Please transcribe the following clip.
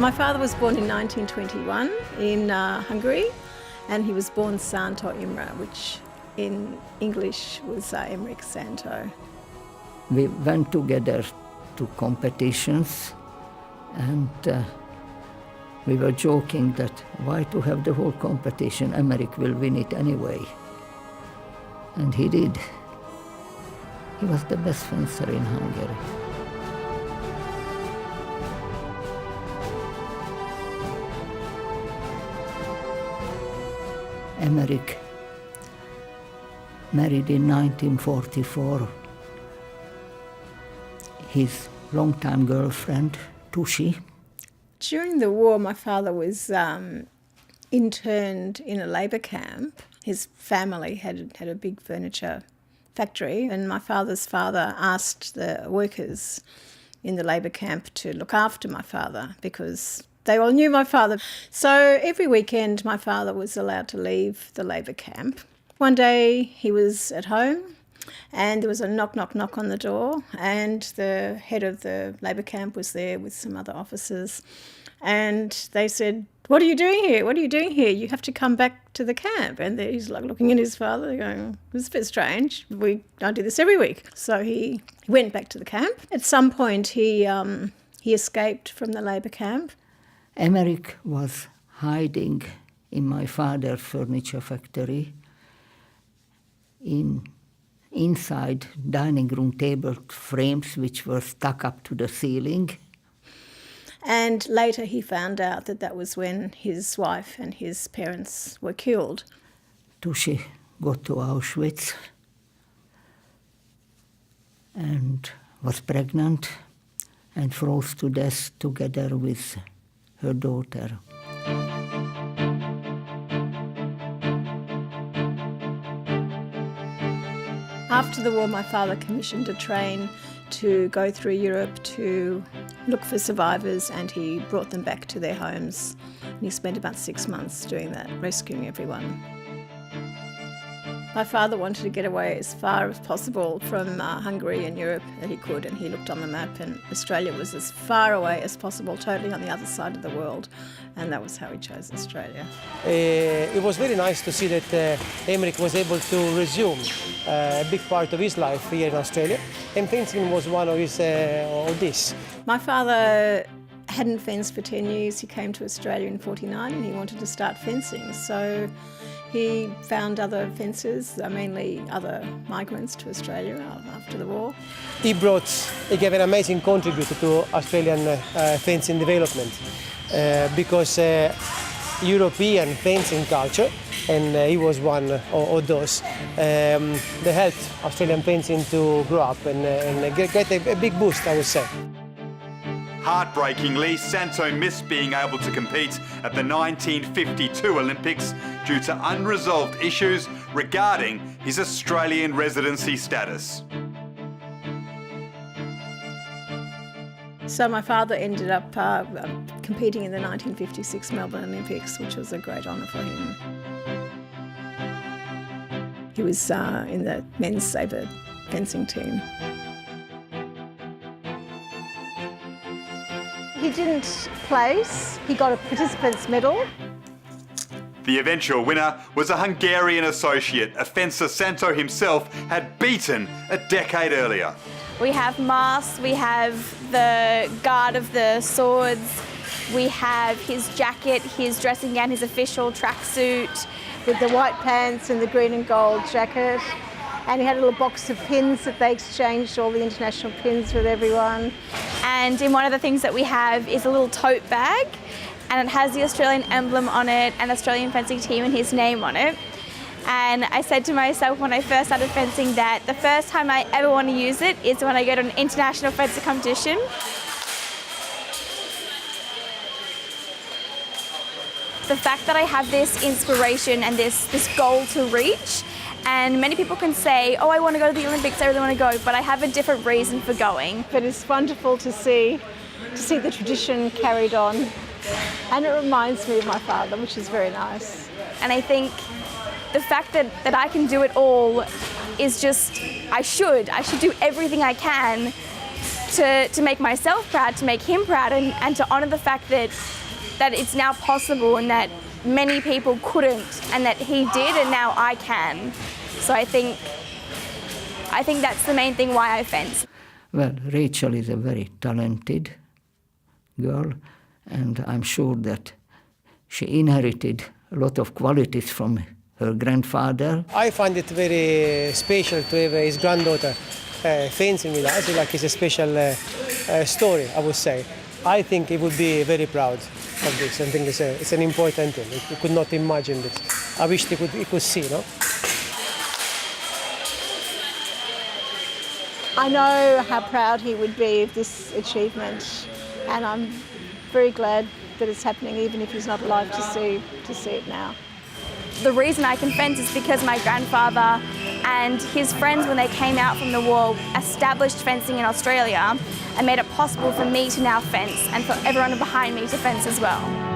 My father was born in 1921 in Hungary, and he was born Santo Imre, which in English was Emeric Szanto. We went together to competitions, and we were joking that why to have the whole competition, Emeric will win it anyway. And he did. He was the best fencer in Hungary. Emeric married in 1944 his longtime girlfriend, Tushi. During the war, my father was interned in a labour camp. His family had a big furniture factory, and my father's father asked the workers in the labour camp to look after my father because they all knew my father. So every weekend my father was allowed to leave the labour camp. One day he was at home and there was a knock, knock, knock on the door, and the head of the labour camp was there with some other officers, and they said, "What are you doing here? What are you doing here? You have to come back to the camp." And he's like looking at his father going, "This is a bit strange. I do this every week." So he went back to the camp. At some point he escaped from the labour camp. Emeric was hiding in my father's furniture factory inside dining room table frames which were stuck up to the ceiling. And later he found out that was when his wife and his parents were killed. Tushi got to Auschwitz and was pregnant and froze to death together with her daughter. After the war, my father commissioned a train to go through Europe to look for survivors, and he brought them back to their homes. And he spent about 6 months doing that, rescuing everyone. My father wanted to get away as far as possible from Hungary and Europe that he could, and he looked on the map, and Australia was as far away as possible, totally on the other side of the world, and that was how he chose Australia. It was very nice to see that Emeric was able to resume a big part of his life here in Australia, and fencing was one of his of this. My father hadn't fenced for 10 years. He came to Australia in 1949 and he wanted to start fencing. So he found other fencers, mainly other migrants, to Australia after the war. He gave an amazing contributor to Australian fencing development because European fencing culture, and he was one of those, they helped Australian fencing to grow up and get a big boost, I would say. Heartbreakingly, Santo missed being able to compete at the 1952 Olympics due to unresolved issues regarding his Australian residency status. So my father ended up competing in the 1956 Melbourne Olympics, which was a great honour for him. He was in the men's sabre fencing team. He didn't place. He got a participant's medal. The eventual winner was a Hungarian associate, a fencer Santo himself had beaten a decade earlier. We have masks, we have the guard of the swords, we have his jacket, his dressing gown, his official tracksuit. With the white pants and the green and gold jacket. And he had a little box of pins that they exchanged, all the international pins with everyone. And in one of the things that we have is a little tote bag, and it has the Australian emblem on it and Australian fencing team and his name on it. And I said to myself when I first started fencing that the first time I ever want to use it is when I go to an international fencing competition. The fact that I have this inspiration and this goal to reach, and many people can say, oh, I want to go to the Olympics, I really want to go, but I have a different reason for going. But it's wonderful to see the tradition carried on, and it reminds me of my father, which is very nice. And I think the fact that I can do it all is just, I should do everything I can to make myself proud, to make him proud, and to honour the fact that it's now possible and that many people couldn't, and that he did and now I can. So I think that's the main thing why I fence. Well, Rachel is a very talented girl, and I'm sure that she inherited a lot of qualities from her grandfather. I find it very special to have his granddaughter fencing with us. Like it's a special story, I would say. I think he would be very proud of this. I think it's an important thing. He could not imagine this. I wish he could see, no? I know how proud he would be of this achievement, and I'm very glad that it's happening, even if he's not alive to see it now. The reason I can fence is because my grandfather and his friends, when they came out from the war, established fencing in Australia and made it possible for me to now fence and for everyone behind me to fence as well.